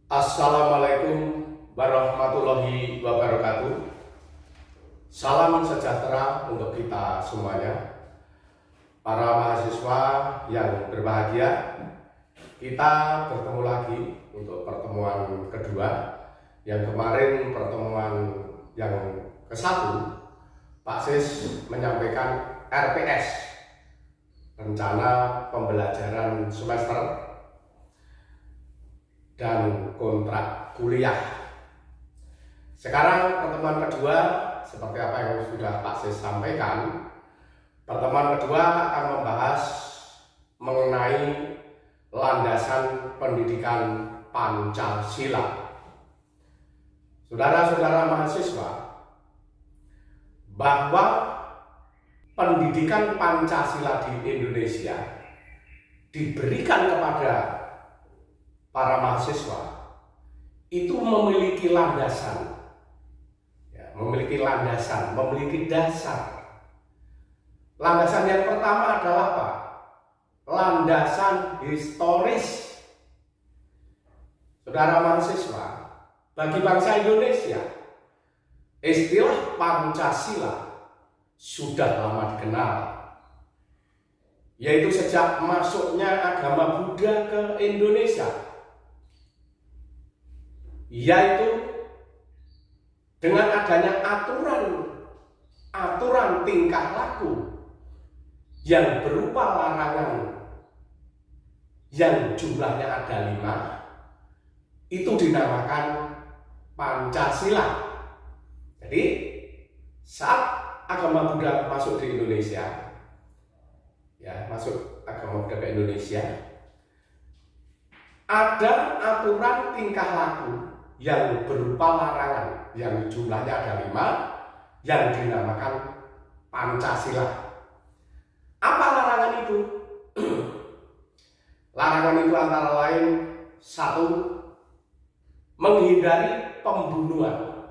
Assalamualaikum warahmatullahi wabarakatuh. Salam sejahtera untuk kita semuanya. Para mahasiswa yang berbahagia, kita bertemu lagi untuk pertemuan kedua. Yang kemarin pertemuan yang ke-1, Pak Sis menyampaikan RPS, rencana pembelajaran semester dan kontrak kuliah. Sekarang pertemuan kedua, seperti apa yang sudah Pak Sis sampaikan, pertemuan kedua akan membahas mengenai landasan pendidikan Pancasila. Saudara-saudara mahasiswa, bahwa pendidikan Pancasila di Indonesia diberikan kepada para mahasiswa itu memiliki landasan, memiliki dasar. Landasan yang pertama adalah apa? Landasan historis. Saudara mahasiswa, bagi bangsa Indonesia, istilah Pancasila sudah lama dikenal, yaitu sejak masuknya agama Buddha ke Indonesia, yaitu dengan adanya aturan tingkah laku yang berupa larangan yang jumlahnya ada 5, itu dinamakan Pancasila. Jadi saat agama Buddha masuk di Indonesia, masuk agama Buddha ke Indonesia, ada aturan tingkah laku yang berupa larangan yang jumlahnya ada 5 yang dinamakan Pancasila. Apa larangan itu? Larangan itu antara lain: 1, menghindari pembunuhan.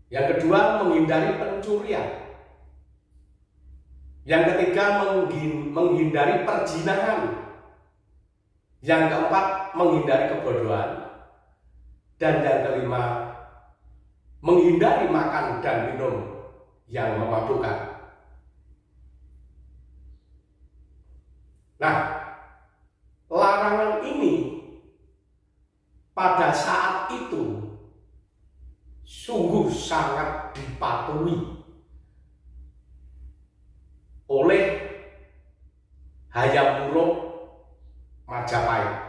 Yang kedua, menghindari pencurian. Yang ketiga, menghindari perzinahan. Yang keempat, menghindari kebodohan. Dan yang kelima, menghindari makan dan minum yang memabukkan. Nah, larangan ini pada saat itu sungguh sangat dipatuhi oleh Hayam Wuruk Majapahit.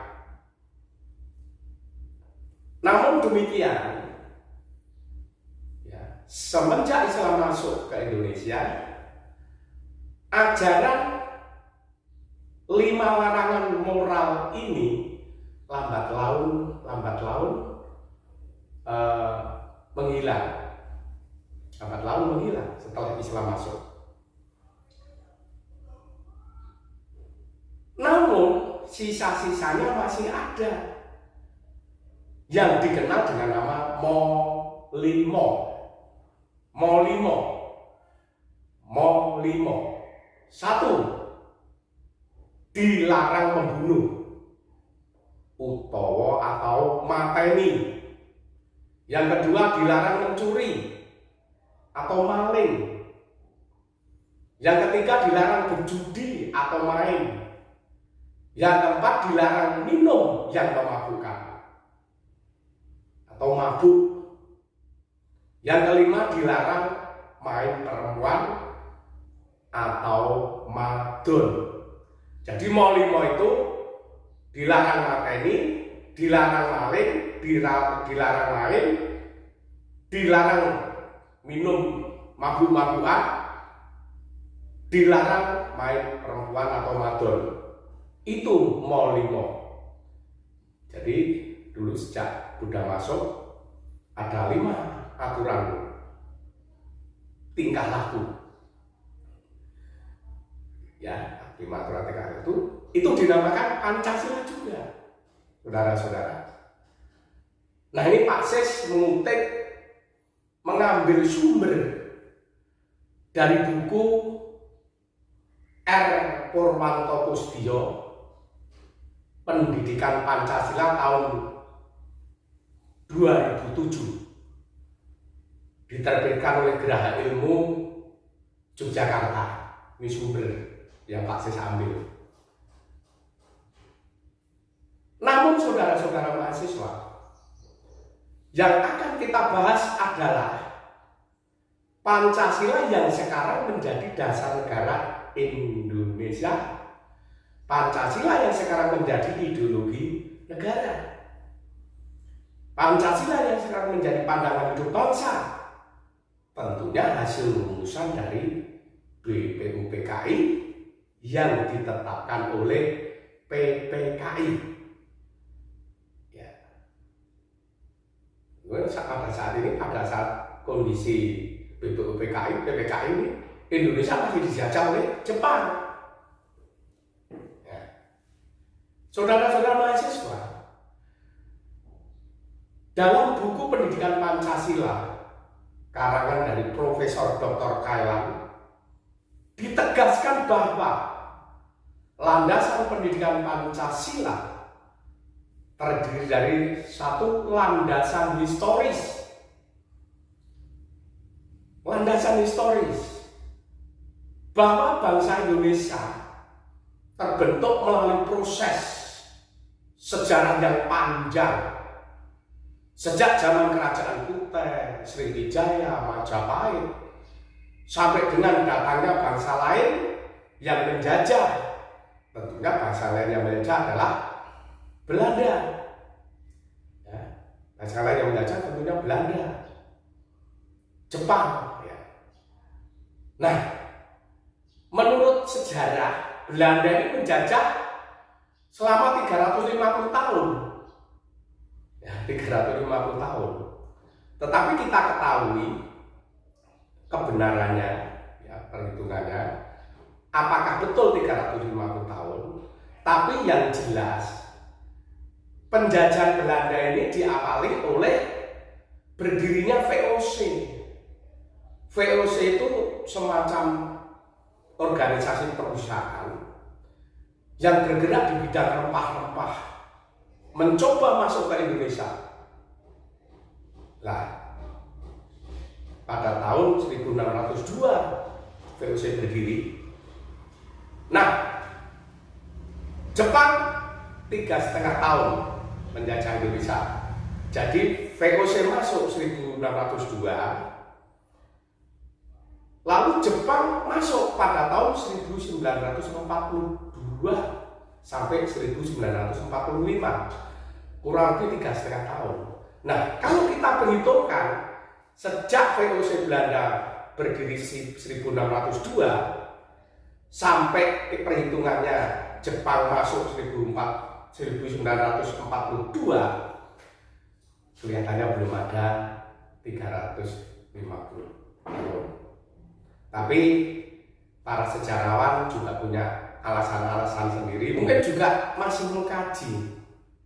Namun demikian, semenjak Islam masuk ke Indonesia, ajaran 5 larangan moral ini lambat laun menghilang. Setelah Islam masuk. Namun sisa-sisanya masih ada yang dikenal dengan nama Molimo. 1, dilarang membunuh utawa atau mateni. Yang kedua, dilarang mencuri atau maling. Yang ketiga, dilarang berjudi atau main. Yang keempat, dilarang minum yang memabukkan atau mabuk. Yang kelima, dilarang main perempuan atau madon. Jadi molimo itu dilarang mateni, dilarang maling, dilarang main, dilarang minum mabuk-mabukan, dilarang main perempuan atau madon. Itu molimo. Jadi dulu sejak Buddha masuk, ada 5 aturan tingkah laku. 5 aturan tingkah laku itu dinamakan Pancasila juga, saudara-saudara. Nah, ini Pak Sis mengambil sumber dari buku R. Purwanto Kusdiyo, Pendidikan Pancasila tahun 2007 diterbitkan oleh Geraha Ilmu Yogyakarta. Ini sumber yang Pak Sis ambil. Namun saudara-saudara mahasiswa, yang akan kita bahas adalah Pancasila yang sekarang menjadi dasar negara Indonesia. Pancasila yang sekarang menjadi ideologi negara. Pancasila yang sekarang menjadi pandangan hidup bangsa. Tentunya hasil rumusan dari BPUPKI yang ditetapkan oleh PPKI. Ya. Pada saat ini, pada saat kondisi BPUPKI, PPKI ini, Indonesia masih dijajah oleh Jepang. Ya. Saudara-saudara mahasiswa, dalam buku Pendidikan Pancasila karangan dari Profesor Dr. Kailan ditegaskan bahwa landasan pendidikan Pancasila terdiri dari satu landasan historis. Landasan historis bahwa bangsa Indonesia terbentuk melalui proses sejarah yang panjang. Sejak zaman Kerajaan Kutai, Sriwijaya, Majapahit, sampai dengan datangnya bangsa lain yang menjajah. Tentunya bangsa lain yang menjajah adalah Belanda. Ya, bangsa lain yang menjajah tentunya Belanda, Jepang. Ya. Nah, menurut sejarah, Belanda ini menjajah selama 350 tahun. Ya, 350 tahun. Tetapi kita ketahui kebenarannya, ya, perhitungannya, apakah betul 350 tahun? Tapi yang jelas, penjajahan Belanda ini diawali oleh berdirinya VOC. VOC itu semacam organisasi perusahaan yang bergerak di bidang rempah-rempah, mencoba masuk ke Indonesia. Nah, pada tahun 1602 VOC berdiri. Nah, Jepang 3,5 tahun menjajah Indonesia. Jadi VOC masuk 1602. Lalu Jepang masuk pada tahun 1942 sampai 1945, kurang lebih 3,5 tahun. Nah, kalau kita perhitungkan sejak VOC Belanda berdiri 1602 sampai perhitungannya Jepang masuk 1942, kelihatannya belum ada 350 tahun. Tapi para sejarawan juga punya alasan-alasan sendiri. Mungkin juga masih mengkaji,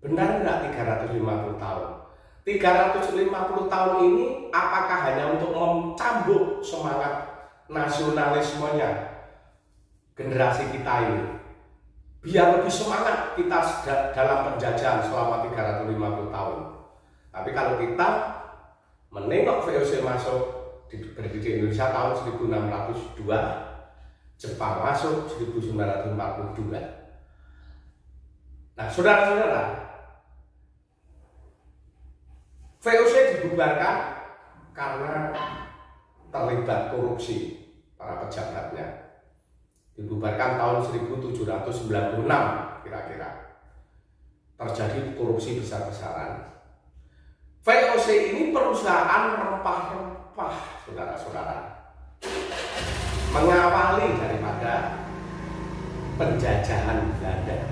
benar nggak 350 tahun? 350 tahun ini apakah hanya untuk mencambuk semangat nasionalismenya generasi kita ini, biar lebih semangat kita dalam penjajahan selama 350 tahun. Tapi kalau kita menengok VOC masuk berdiri di Indonesia tahun 1602, Jepang masuk 1942. Nah, saudara-saudara, VOC dibubarkan karena terlibat korupsi para pejabatnya. Dibubarkan tahun 1796 kira-kira. Terjadi korupsi besar-besaran. VOC ini perusahaan rempah-rempah, saudara-saudara, mengawali daripada penjajahan Belanda.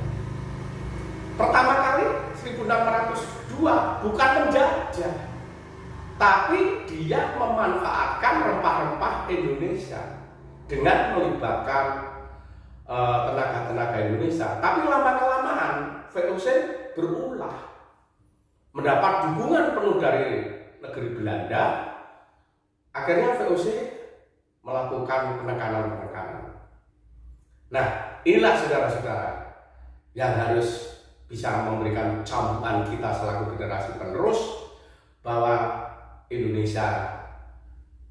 Pertama kali 1602 bukan menjajah, tapi dia memanfaatkan rempah-rempah Indonesia dengan melibatkan tenaga-tenaga Indonesia. Tapi lama-kelamaan VOC berulah, mendapat dukungan penuh dari negeri Belanda. Akhirnya VOC melakukan penekanan. Nah, inilah saudara-saudara yang harus bisa memberikan campuran kita selaku generasi penerus bahwa Indonesia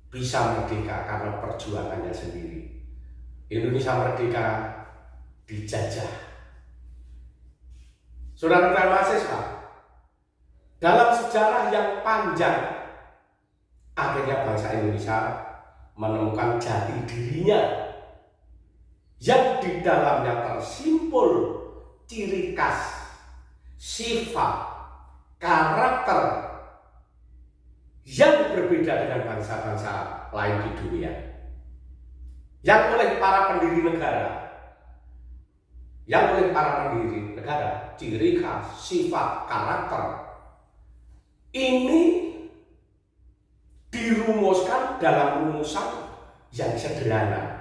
bisa merdeka karena perjuangannya sendiri. Indonesia merdeka dijajah. Saudara-saudara mahasiswa, dalam sejarah yang panjang, akhirnya bangsa Indonesia menemukan jati dirinya yang di dalamnya tersimpul ciri khas, sifat, karakter yang berbeda dengan bangsa-bangsa lain di dunia. Yang oleh para pendiri negara, ciri khas, sifat, karakter ini dirumuskan dalam rumusan yang sederhana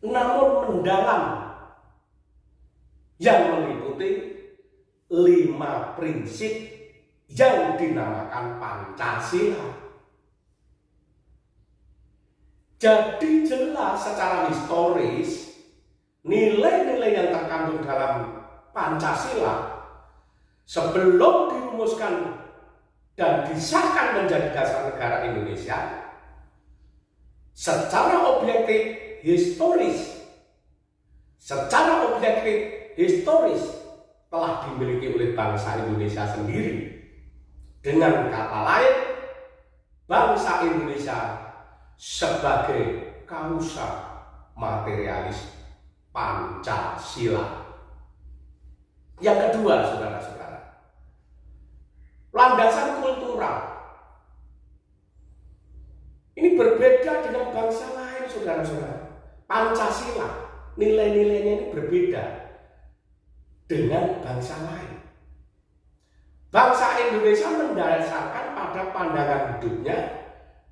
namun mendalam, yang meliputi 5 prinsip yang dinamakan Pancasila. Jadi jelas secara historis nilai-nilai yang terkandung dalam Pancasila sebelum dirumuskan dan disahkan menjadi dasar negara Indonesia, secara objektif historis telah dimiliki oleh bangsa Indonesia sendiri. Dengan kata lain, bangsa Indonesia sebagai kausa materialis Pancasila. Yang kedua, saudara-saudara, landasan kultural. Ini berbeda dengan bangsa lain, saudara-saudara. Pancasila, nilai-nilainya ini berbeda dengan bangsa lain. Bangsa Indonesia mendasarkan pada pandangan hidupnya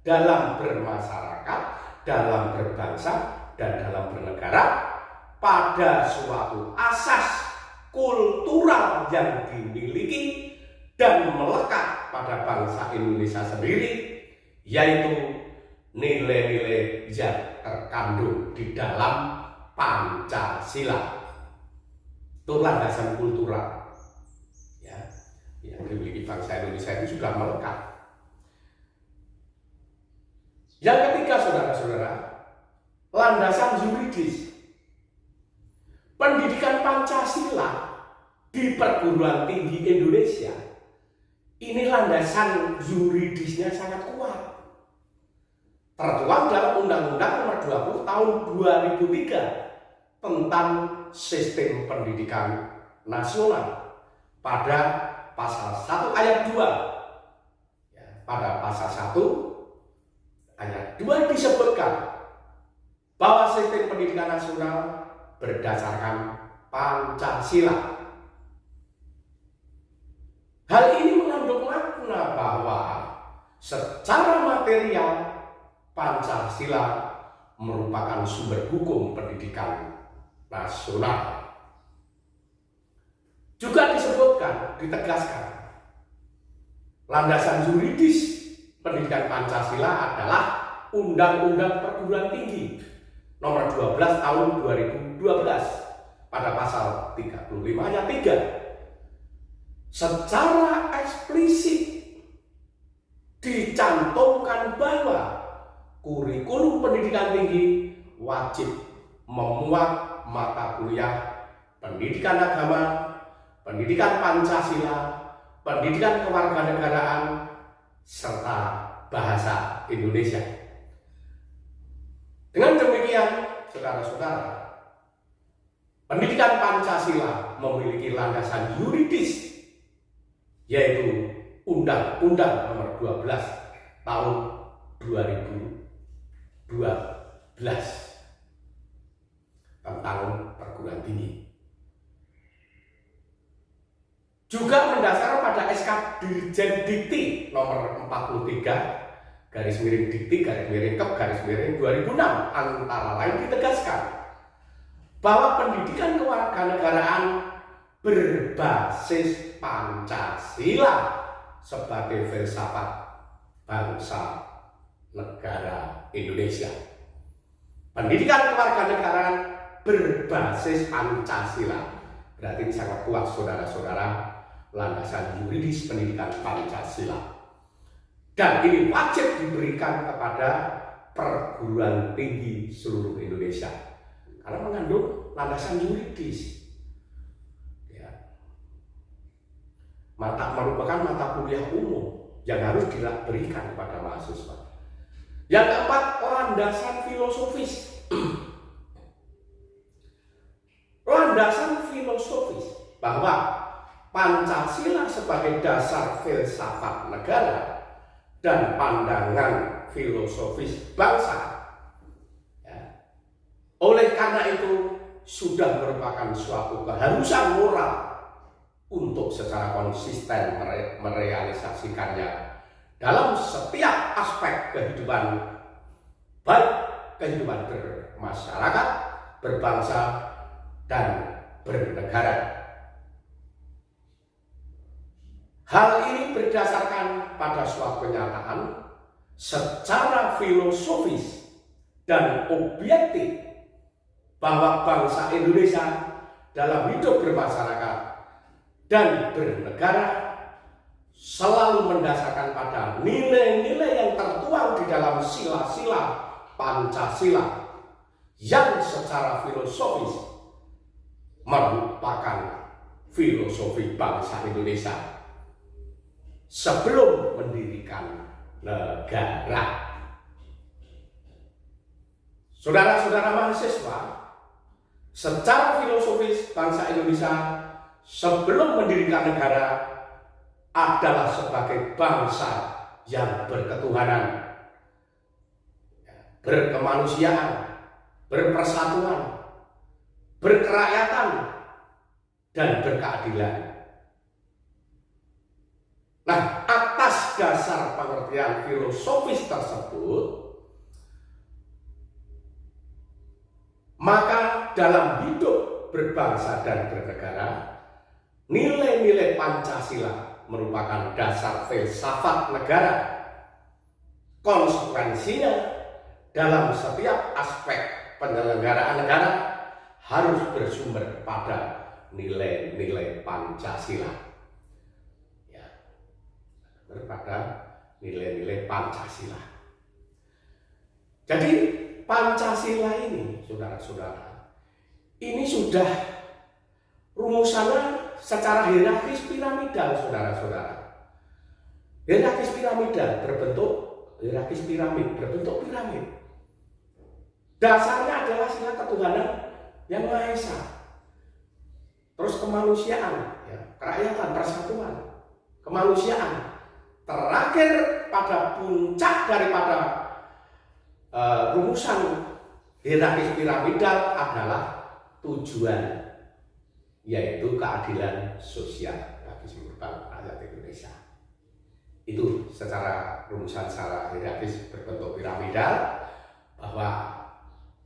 dalam bermasyarakat, dalam berbangsa, dan dalam bernegara pada suatu asas kultural yang dimiliki dan melekat pada bangsa Indonesia sendiri, yaitu nilai-nilai yang terkandung di dalam Pancasila. Itu landasan kultural ya, yang dimiliki bangsa Indonesia itu sudah melekat. Yang ketiga, saudara-saudara, landasan yuridis. Pendidikan Pancasila di perguruan tinggi Indonesia ini landasan yuridisnya sangat kuat, tertuang dalam Undang-Undang Nomor 20 Tahun 2003 tentang Sistem Pendidikan Nasional. Pada pasal 1 ayat 2 ya, pada pasal 1 ayat 2 disebutkan bahwa sistem pendidikan nasional berdasarkan Pancasila. Hal ini mengandung makna bahwa secara material Pancasila merupakan sumber hukum pendidikan nasional. Juga disebutkan, ditegaskan, landasan yuridis pendidikan Pancasila adalah Undang-Undang Perguruan Tinggi Nomor 12 Tahun 2012 pada pasal 35 ayat 3. Secara eksplisit dicantumkan bahwa kurikulum pendidikan tinggi wajib memuat mata kuliah pendidikan agama, pendidikan Pancasila, pendidikan kewarganegaraan, serta bahasa Indonesia. Dengan demikian, saudara-saudara, pendidikan Pancasila memiliki landasan yuridis, yaitu Undang-Undang Nomor 12 Tahun 2012 tentang perguruan tinggi. Juga mendasar pada SK Dirjen Dikti Nomor 43 garis miring Dikti garis miring Kep garis miring 2006 antara lain ditegaskan bahwa pendidikan kewarganegaraan berbasis Pancasila sebagai filsafat bangsa negara Indonesia. Pendidikan kewarganegaraan berbasis Pancasila, berarti ini sangat kuat, saudara-saudara, landasan yuridis pendidikan Pancasila. Dan ini wajib diberikan kepada perguruan tinggi seluruh Indonesia karena mengandung landasan yuridis. Merupakan mata kuliah umum yang harus diberikan kepada mahasiswa. Yang keempat, landasan filosofis. Landasan filosofis bahwa Pancasila sebagai dasar filsafat negara dan pandangan filosofis bangsa. Oleh karena itu sudah merupakan suatu keharusan moral untuk secara konsisten merealisasikannya dalam setiap aspek kehidupan, baik kehidupan bermasyarakat, berbangsa, dan bernegara. Hal ini berdasarkan pada suatu kenyataan secara filosofis dan objektif bahwa bangsa Indonesia dalam hidup bermasyarakat dan bernegara selalu mendasarkan pada nilai-nilai yang tertuang di dalam sila-sila Pancasila yang secara filosofis merupakan filosofi bangsa Indonesia sebelum mendirikan negara. Saudara-saudara mahasiswa, secara filosofis bangsa Indonesia sebelum mendirikan negara adalah sebagai bangsa yang berketuhanan, berkemanusiaan, berpersatuan, berkerakyatan, dan berkeadilan. Nah, atas dasar pengertian filosofis tersebut, maka dalam hidup berbangsa dan bernegara, nilai-nilai Pancasila merupakan dasar filsafat negara. Konsekuensinya dalam setiap aspek penyelenggaraan negara harus bersumber pada nilai-nilai Pancasila. Ya, pada nilai-nilai Pancasila. Jadi Pancasila ini, saudara-saudara, ini sudah rumusannya secara hierarkis piramidal, saudara-saudara. Hierarkis piramidal berbentuk berbentuk piramid. Dasarnya adalah sila ketuhanan yang Maha Esa. Terus kemanusiaan, ya, kerakyatan, persatuan, kemanusiaan. Terakhir pada puncak daripada rumusan hierarkis piramidal adalah tujuan, yaitu keadilan sosial bagi seluruh rakyat Indonesia. Itu secara rumusan secara hierarkis berbentuk piramidal, bahwa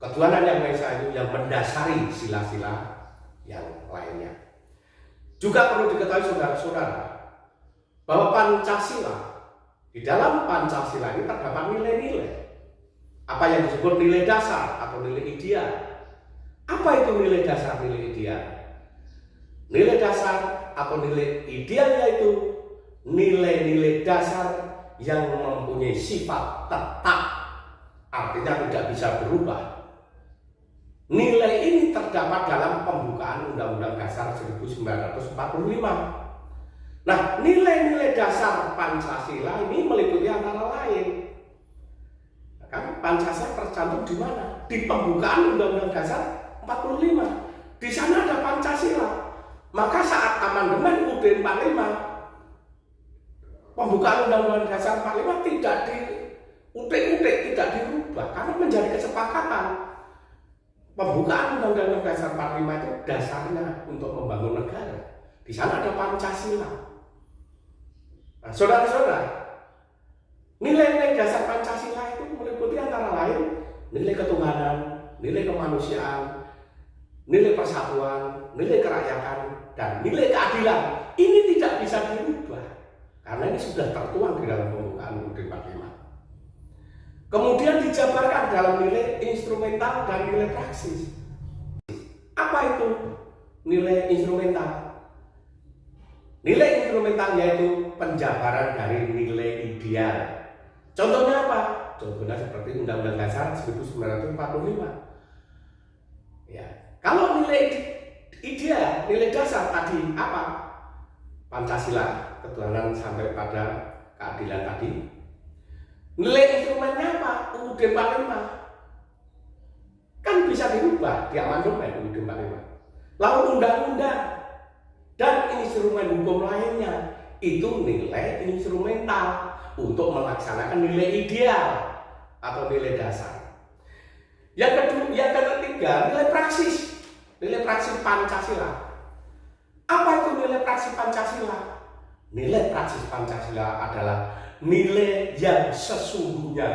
ketuhanan yang Maha Esa itu yang mendasari sila-sila yang lainnya. Juga perlu diketahui saudara-saudara bahwa Pancasila, di dalam Pancasila ini terdapat nilai-nilai. Apa yang disebut nilai dasar atau nilai ideal. Apa itu nilai dasar, nilai ideal? Nilai dasar atau nilai ideal yaitu nilai-nilai dasar yang mempunyai sifat tetap, artinya tidak bisa berubah. Nilai ini terdapat dalam pembukaan Undang-Undang Dasar 1945. Nah, nilai-nilai dasar Pancasila ini meliputi antara lain, kan Pancasila tercantum di mana? Di pembukaan Undang-Undang Dasar 45. Di sana ada Pancasila. Maka saat amandemen UUD 45, pembukaan Undang-Undang Dasar 45 tidak diutik-utik, tidak dirubah, karena menjadi kesepakatan. Pembukaan Undang-Undang Dasar 45 itu dasarnya untuk membangun negara. Di sana ada Pancasila. Nah, saudara-saudara, nilai-nilai dasar Pancasila itu meliputi antara lain nilai ketuhanan, nilai kemanusiaan, nilai persatuan, nilai kerakyatan, dan nilai keadilan. Ini tidak bisa dirubah karena ini sudah tertuang di dalam pembukaan UUD 45. Kemudian dijabarkan dalam nilai instrumental dan nilai praksis. Apa itu nilai instrumental? Nilai instrumental yaitu penjabaran dari nilai ideal Contohnya apa? Contohnya seperti Undang-Undang Dasar 1945. Ya, kalau nilai ideal, nilai dasar tadi apa? Pancasila, ketuhanan sampai pada keadilan tadi. Nilai instrumennya apa? UUD 45. Kan bisa dirubah di amandemen UUD 45. Lalu undang-undang dan instrumen hukum lainnya itu nilai instrumental untuk melaksanakan nilai ideal atau nilai dasar. Yang ketiga, nilai praksis Pancasila. Apa itu nilai praksis Pancasila? Nilai praksis Pancasila adalah nilai yang sesungguhnya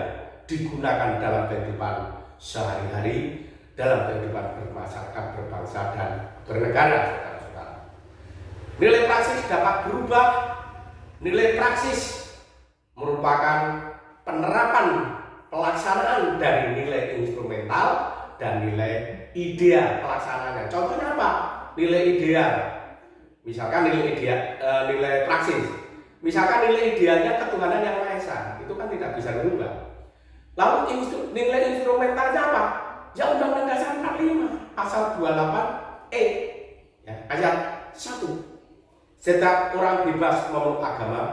digunakan dalam kehidupan sehari-hari, dalam kehidupan bermasyarakat, berbangsa, dan bernegara, saudara-saudara. Nilai praksis dapat berubah. Nilai praksis merupakan penerapan pelaksanaan dari nilai instrumental dan nilai ideal pelaksanaannya. Contohnya apa? Nilai ideal. Misalkan nilai praksis. Misalkan nilai idealnya ketuhanan yang Maha Esa, itu kan tidak bisa berubah. Lalu nilai instrumentalnya apa? Ya Undang-Undang Dasar 45 pasal 28E ya, ayat 1. Setiap orang bebas memeluk agama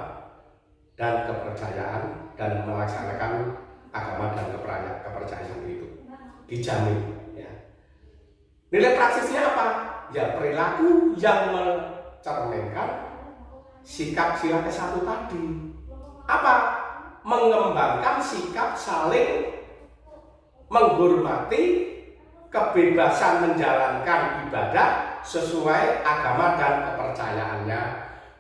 dan kepercayaan dan melaksanakan agama dan kepercayaan itu dijamin ya. Nilai praksisnya apa? Ya perilaku yang mencerminkan sikap sila ke-1 tadi. Apa? Mengembangkan sikap saling menghormati, kebebasan menjalankan ibadah sesuai agama dan kepercayaannya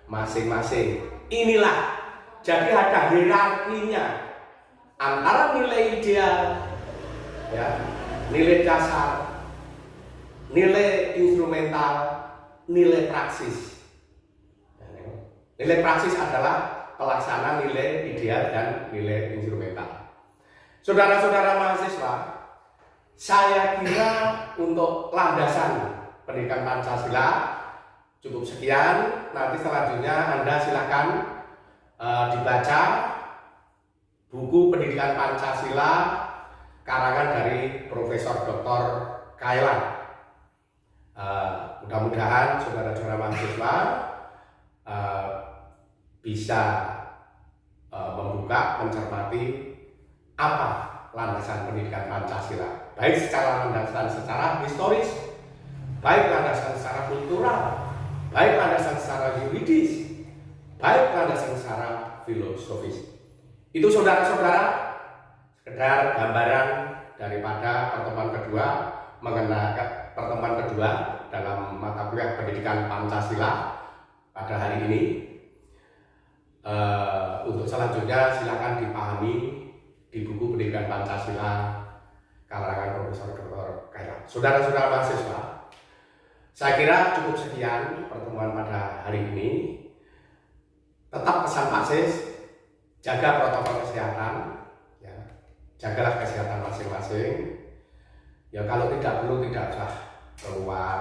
masing-masing. Inilah, jadi ada hierarkinya antara nilai ideal, ya, nilai dasar, nilai instrumental, nilai praksis. Nilai praksis adalah pelaksana nilai ideal dan nilai instrumental. Saudara-saudara mahasiswa, saya kira untuk landasan pendidikan Pancasila cukup sekian. Nanti selanjutnya Anda silakan dibaca buku pendidikan Pancasila karangan dari Profesor Dr. Kailan. Mudah-mudahan saudara-saudara mahasiswa bisa membuka, mencermati apa landasan pendidikan Pancasila, baik secara landasan secara historis, baik landasan secara kultural, baik landasan secara yuridis, baik landasan secara filosofis. Itu saudara-saudara sekedar gambaran daripada pertemuan kedua dalam mata kuliah pendidikan Pancasila pada hari ini. Untuk selanjutnya silakan dipahami di buku pendidikan Pancasila karangan Profesor Dr. Kailan. Saudara-saudara mahasiswa, saya kira cukup sekian pertemuan pada hari ini. Tetap pesan Pak Sis, jaga protokol kesehatan, ya, jagalah kesehatan masing-masing. Ya kalau tidak perlu tidak usah keluar,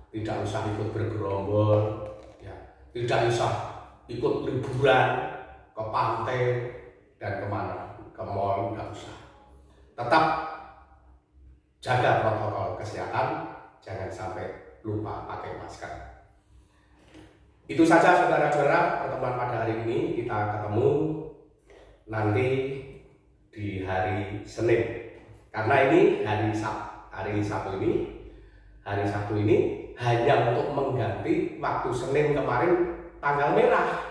tidak usah ikut bergerombol, ya, tidak usah ikut liburan ke pantai dan kemana, ke mall, tidak usah. Tetap jaga protokol kesehatan, jangan sampai lupa pakai masker. Itu saja saudara-saudara pertemuan pada hari ini. Kita ketemu nanti di hari Senin, karena ini hari Sabtu ini hanya untuk mengganti waktu Senin kemarin tanggal merah.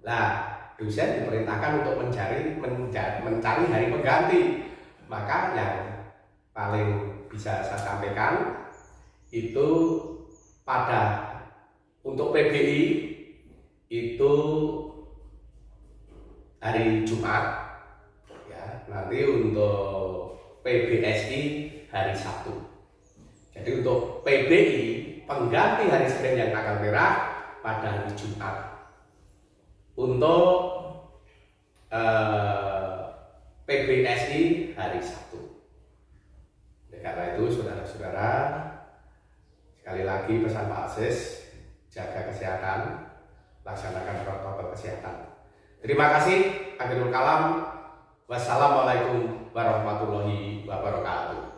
Nah, dosen diperintahkan untuk mencari hari pengganti. Maka yang paling bisa saya sampaikan itu untuk PBI itu hari Jumat, ya. Nanti untuk PBSI hari Sabtu. Jadi untuk PBI pengganti hari Senin yang tanggal merah pada hari Jumat. Untuk PBSI hari Sabtu. Karena itu saudara-saudara, sekali lagi pesan Pak Aziz, jaga kesehatan, laksanakan protokol kesehatan. Terima kasih. Akhirul kalam. Wassalamualaikum warahmatullahi wabarakatuh.